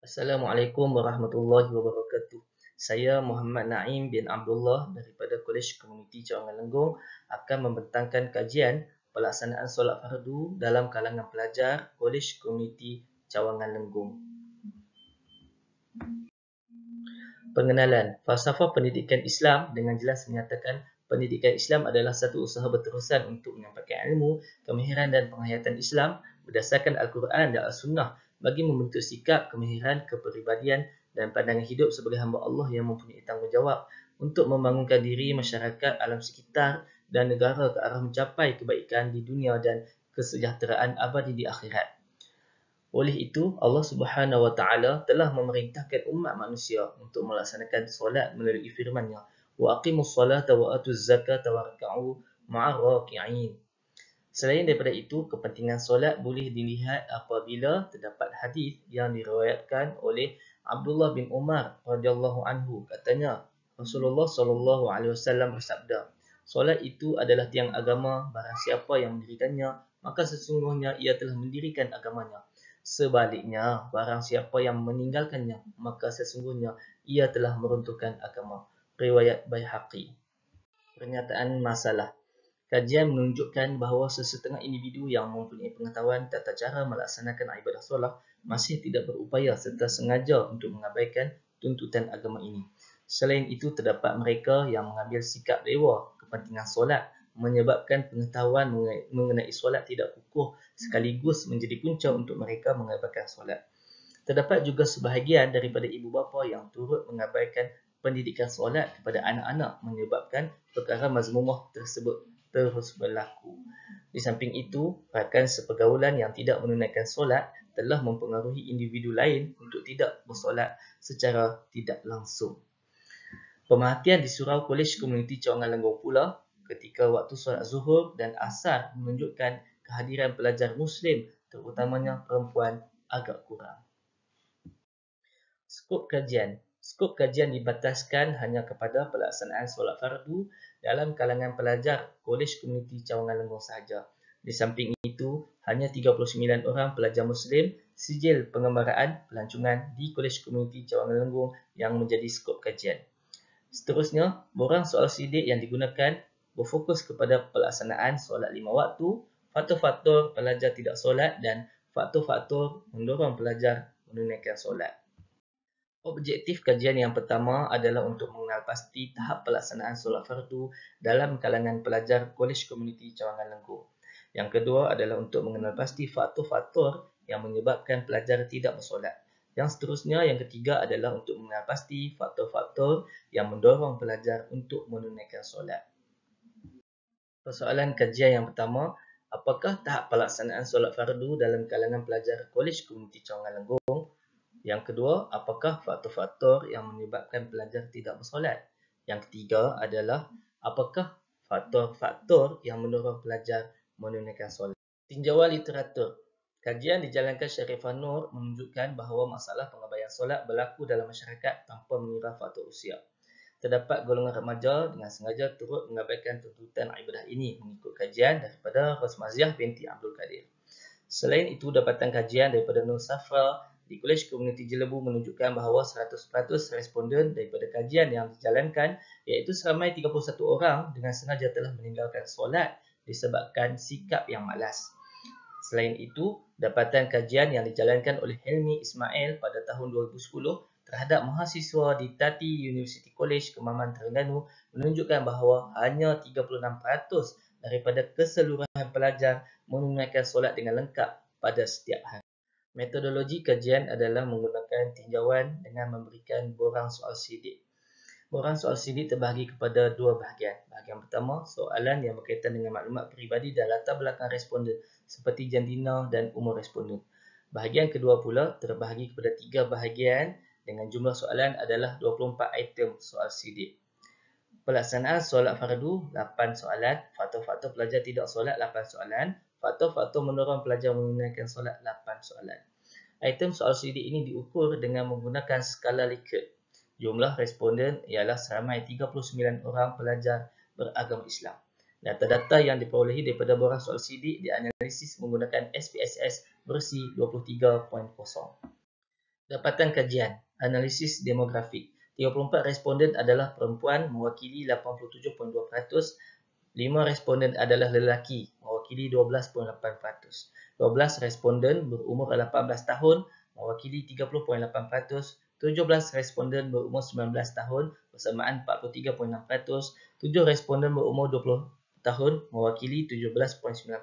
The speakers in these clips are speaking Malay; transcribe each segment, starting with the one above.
Assalamualaikum warahmatullahi wabarakatuh. Saya Muhammad Naim bin Abdullah daripada Kolej Komuniti Cawangan Lenggong akan membentangkan kajian pelaksanaan solat fardu dalam kalangan pelajar Kolej Komuniti Cawangan Lenggong. Pengenalan. Falsafah pendidikan Islam dengan jelas menyatakan pendidikan Islam adalah satu usaha berterusan untuk menyampaikan ilmu, kemahiran dan penghayatan Islam berdasarkan Al-Quran dan As-Sunnah bagi membentuk sikap, kemahiran, kepribadian dan pandangan hidup sebagai hamba Allah yang mempunyai tanggungjawab untuk membangunkan diri masyarakat, alam sekitar dan negara ke arah mencapai kebaikan di dunia dan kesejahteraan abadi di akhirat. Oleh itu, Allah Subhanahu wa taala telah memerintahkan umat manusia untuk melaksanakan solat melalui firman-Nya, "Wa aqimus salata wa atuz zakata warka'u ma'ar raki'in." Selain daripada itu, kepentingan solat boleh dilihat apabila terdapat hadis yang diriwayatkan oleh Abdullah bin Umar radhiyallahu anhu. Katanya, Rasulullah sallallahu alaihi wasallam bersabda, "Solat itu adalah tiang agama, barang siapa yang mendirikannya, maka sesungguhnya ia telah mendirikan agamanya. Sebaliknya, barang siapa yang meninggalkannya, maka sesungguhnya ia telah meruntuhkan agama." Riwayat Baihaqi. Pernyataan masalah. Kajian menunjukkan bahawa sesetengah individu yang mempunyai pengetahuan tata cara melaksanakan ibadah solat masih tidak berupaya serta sengaja untuk mengabaikan tuntutan agama ini. Selain itu, terdapat mereka yang mengambil sikap dewa kepentingan solat menyebabkan pengetahuan mengenai solat tidak kukuh sekaligus menjadi punca untuk mereka mengabaikan solat. Terdapat juga sebahagian daripada ibu bapa yang turut mengabaikan pendidikan solat kepada anak-anak menyebabkan perkara mazmumah tersebut terus berlaku. Di samping itu, rakan sepergaulan yang tidak menunaikan solat telah mempengaruhi individu lain untuk tidak bersolat secara tidak langsung. Pemerhatian di Surau Kolej Komuniti Cawangan Lenggong pula ketika waktu solat zuhur dan asar menunjukkan kehadiran pelajar Muslim, terutamanya perempuan, agak kurang. Skop kajian. Skop kajian dibataskan hanya kepada pelaksanaan solat fardu dalam kalangan pelajar Kolej Komuniti Cawangan Lenggong sahaja. Di samping itu, hanya 39 orang pelajar Muslim sijil pengembaraan pelancongan di Kolej Komuniti Cawangan Lenggong yang menjadi skop kajian. Seterusnya, borang soal sidik yang digunakan berfokus kepada pelaksanaan solat 5 waktu, faktor-faktor pelajar tidak solat dan faktor-faktor mendorong pelajar menunaikan solat. Objektif kajian yang pertama adalah untuk mengenal pasti tahap pelaksanaan solat fardu dalam kalangan pelajar Kolej Komuniti Cawangan Lenggong. Yang kedua adalah untuk mengenal pasti faktor-faktor yang menyebabkan pelajar tidak bersolat. Yang seterusnya, yang ketiga adalah untuk mengenal pasti faktor-faktor yang mendorong pelajar untuk menunaikan solat. Persoalan kajian yang pertama, apakah tahap pelaksanaan solat fardu dalam kalangan pelajar Kolej Komuniti Cawangan Lenggong? Yang kedua, apakah faktor-faktor yang menyebabkan pelajar tidak bersolat? Yang ketiga adalah, apakah faktor-faktor yang mendorong pelajar menunaikan solat? Tinjauan literatur. Kajian dijalankan Sharifah Nur menunjukkan bahawa masalah pengabaian solat berlaku dalam masyarakat tanpa mengira faktor usia. Terdapat golongan remaja dengan sengaja turut mengabaikan tuntutan ibadah ini mengikut kajian daripada Rosmaziah binti Abdul Qadir. Selain itu, dapatan kajian daripada Nur Safra di Kolej Komuniti Jelebu menunjukkan bahawa 100% responden daripada kajian yang dijalankan iaitu seramai 31 orang dengan sengaja telah meninggalkan solat disebabkan sikap yang malas. Selain itu, dapatan kajian yang dijalankan oleh Helmi Ismail pada tahun 2010 terhadap mahasiswa di Tati University College Kemaman Terengganu menunjukkan bahawa hanya 36% daripada keseluruhan pelajar menunaikan solat dengan lengkap pada setiap hari. Metodologi kajian adalah menggunakan tinjauan dengan memberikan borang soal sidik. Borang soal sidik terbahagi kepada dua bahagian. Bahagian pertama, soalan yang berkaitan dengan maklumat peribadi dan latar belakang responden seperti jantina dan umur responden. Bahagian kedua pula terbahagi kepada tiga bahagian dengan jumlah soalan adalah 24 item soal sidik. Pelaksanaan solat fardu 8 soalan, faktor-faktor pelajar tidak solat 8 soalan, faktor-faktor mendorong pelajar menunaikan solat 8 soalan. Item soal sidik ini diukur dengan menggunakan skala Likert. Jumlah responden ialah seramai 39 orang pelajar beragama Islam. Data-data yang diperolehi daripada borang soal sidik dianalisis menggunakan SPSS versi 23.0. Dapatan kajian, analisis demografik. 34 responden adalah perempuan mewakili 87.2%, 5 responden adalah lelaki mewakili 12.8%, 12 responden berumur 18 tahun mewakili 30.8%, 17 responden berumur 19 tahun bersamaan 43.6%, 7 responden berumur 20 tahun mewakili 17.9%, 1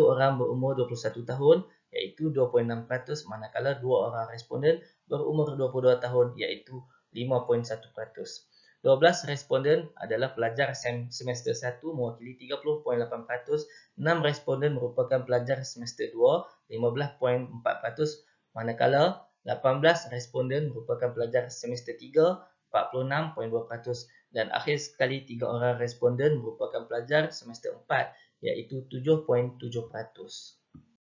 orang berumur 21 tahun iaitu 2.6%, manakala 2 orang responden berumur 22 tahun iaitu 5.1%. 12 responden adalah pelajar semester 1 mewakili 30.8%, 6 responden merupakan pelajar semester 2 15.4%, manakala 18 responden merupakan pelajar semester 3 46.2%, dan akhir sekali 3 orang responden merupakan pelajar semester 4 iaitu 7.7%.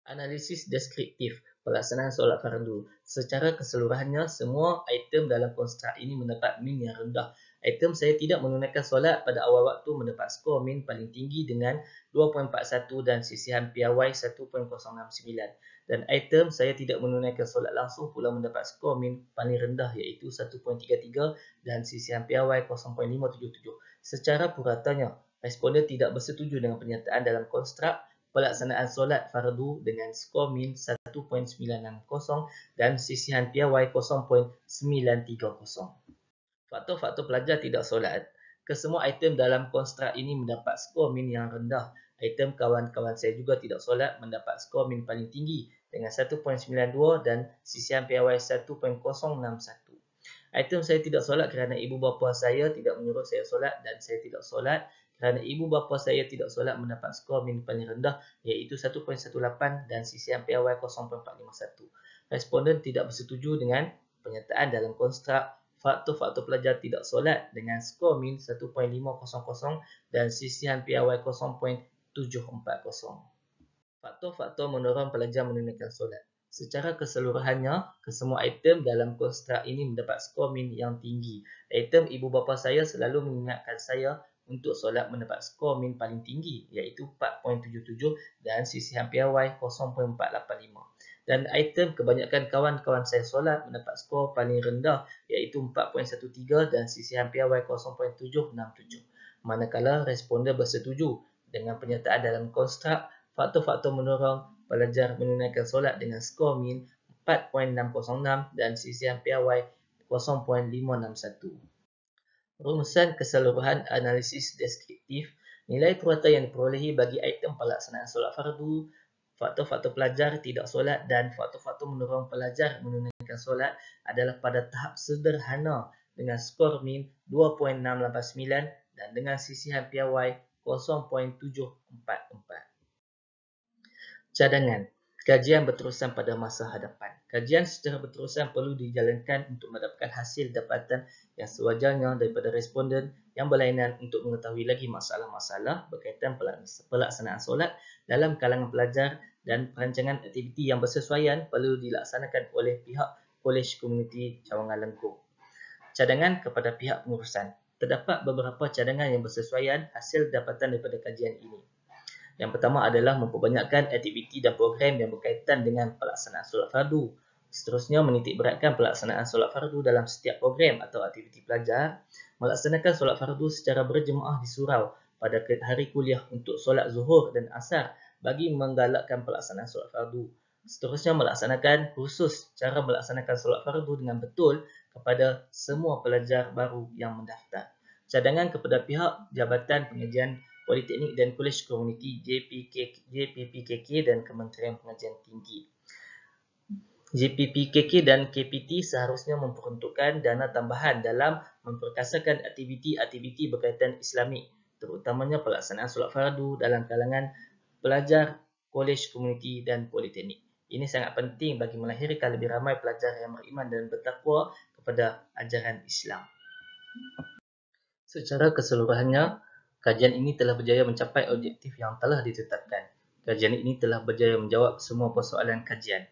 Analisis deskriptif pelaksanaan solat fardu. Secara keseluruhannya, semua item dalam konstruk ini mendapat min yang rendah. Item saya tidak menunaikan solat pada awal waktu mendapat skor min paling tinggi dengan 2.41 dan sisihan piawai 1.069. Dan item saya tidak menunaikan solat langsung pula mendapat skor min paling rendah iaitu 1.33 dan sisihan piawai 0.577. Secara puratanya, responden tidak bersetuju dengan pernyataan dalam konstruk pelaksanaan solat fardu dengan skor min 1.960 dan sisihan piawai 0.930. Faktor-faktor pelajar tidak solat. Kesemua item dalam konstruk ini mendapat skor min yang rendah. Item kawan-kawan saya juga tidak solat mendapat skor min paling tinggi dengan 1.92 dan sisihan piawai 1.061. Item saya tidak solat kerana ibu bapa saya tidak menyuruh saya solat dan saya tidak solat kerana ibu bapa saya tidak solat mendapat skor min paling rendah iaitu 1.18 dan sisihan piawai 0.451. Responden tidak bersetuju dengan pernyataan dalam konstruk faktor-faktor pelajar tidak solat dengan skor min 1.500 dan sisihan piawai 0.740. Faktor-faktor mendorong pelajar menunaikan solat. Secara keseluruhannya, kesemua item dalam konstruk ini mendapat skor min yang tinggi. Item ibu bapa saya selalu mengingatkan saya untuk solat mendapat skor min paling tinggi iaitu 4.77 dan sisihan piawai 0.485. Dan item kebanyakan kawan-kawan saya solat mendapat skor paling rendah iaitu 4.13 dan sisihan piawai 0.767. Manakala responden bersetuju dengan pernyataan dalam konstruk faktor-faktor mendorong pelajar menunaikan solat dengan skor min 4.606 dan sisihan piawai 0.561. Rumusan keseluruhan analisis deskriptif, nilai purata yang diperolehi bagi item pelaksanaan solat fardu, faktor-faktor pelajar tidak solat dan faktor-faktor mendorong pelajar menunaikan solat adalah pada tahap sederhana dengan skor min 2.689 dan dengan sisihan piawai 0.744. Cadangan. Kajian berterusan pada masa hadapan. Kajian secara berterusan perlu dijalankan untuk mendapatkan hasil dapatan yang sewajarnya daripada responden yang berlainan untuk mengetahui lagi masalah-masalah berkaitan pelaksanaan solat dalam kalangan pelajar dan perancangan aktiviti yang bersesuaian perlu dilaksanakan oleh pihak Kolej Komuniti Cawangan Lengkung. Cadangan kepada pihak pengurusan. Terdapat beberapa cadangan yang bersesuaian hasil dapatan daripada kajian ini. Yang pertama adalah memperbanyakkan aktiviti dan program yang berkaitan dengan pelaksanaan solat fardu. Seterusnya, menitik beratkan pelaksanaan solat fardu dalam setiap program atau aktiviti pelajar. Melaksanakan solat fardu secara berjemaah di surau pada hari kuliah untuk solat zuhur dan asar bagi menggalakkan pelaksanaan solat fardu. Seterusnya, melaksanakan kursus cara melaksanakan solat fardu dengan betul kepada semua pelajar baru yang mendaftar. Cadangan kepada pihak Jabatan Pengajian Politeknik dan Kolej Komuniti JPPKK dan Kementerian Pengajian Tinggi. JPPKK dan KPT seharusnya memperuntukkan dana tambahan dalam memperkasakan aktiviti-aktiviti berkaitan Islamik, terutamanya pelaksanaan solat fardu dalam kalangan pelajar Kolej Komuniti dan Politeknik. Ini sangat penting bagi melahirkan lebih ramai pelajar yang beriman dan bertakwa kepada ajaran Islam. Secara keseluruhannya, kajian ini telah berjaya mencapai objektif yang telah ditetapkan. Kajian ini telah berjaya menjawab semua persoalan kajian.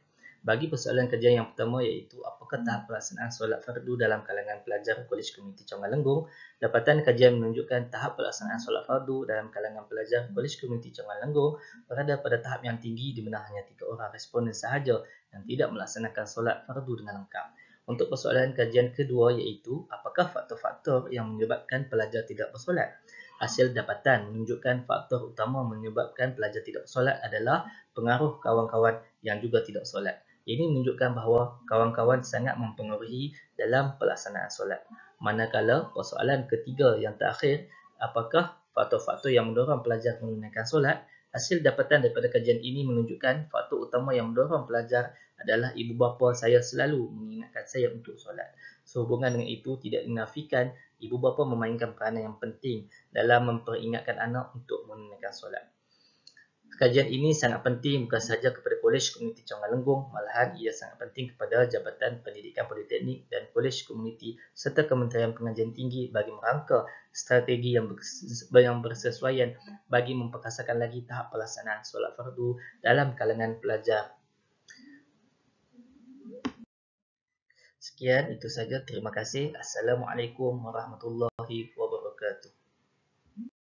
Bagi persoalan kajian yang pertama iaitu apakah tahap pelaksanaan solat fardu dalam kalangan pelajar Kolej Komuniti Cawangan Lenggong, dapatan kajian menunjukkan tahap pelaksanaan solat fardu dalam kalangan pelajar Kolej Komuniti Cawangan Lenggong berada pada tahap yang tinggi di mana hanya 3 orang responden sahaja yang tidak melaksanakan solat fardu dengan lengkap. Untuk persoalan kajian kedua iaitu apakah faktor-faktor yang menyebabkan pelajar tidak bersolat? Hasil dapatan menunjukkan faktor utama menyebabkan pelajar tidak bersolat adalah pengaruh kawan-kawan yang juga tidak solat. Ini menunjukkan bahawa kawan-kawan sangat mempengaruhi dalam pelaksanaan solat. Manakala persoalan ketiga yang terakhir, apakah faktor-faktor yang mendorong pelajar menunaikan solat? Hasil dapatan daripada kajian ini menunjukkan faktor utama yang mendorong pelajar adalah ibu bapa saya selalu mengingatkan saya untuk solat. Sehubungan dengan itu, tidak dinafikan ibu bapa memainkan peranan yang penting dalam memperingatkan anak untuk menunaikan solat. Kajian ini sangat penting bukan sahaja kepada Kolej Komuniti Cawangan Lenggong, malahan ia sangat penting kepada Jabatan Pendidikan Politeknik dan Kolej Komuniti serta Kementerian Pengajian Tinggi bagi merangka strategi yang bersesuaian bagi memperkasakan lagi tahap pelaksanaan solat fardu dalam kalangan pelajar. Sekian, itu saja. Terima kasih. Assalamualaikum warahmatullahi wabarakatuh.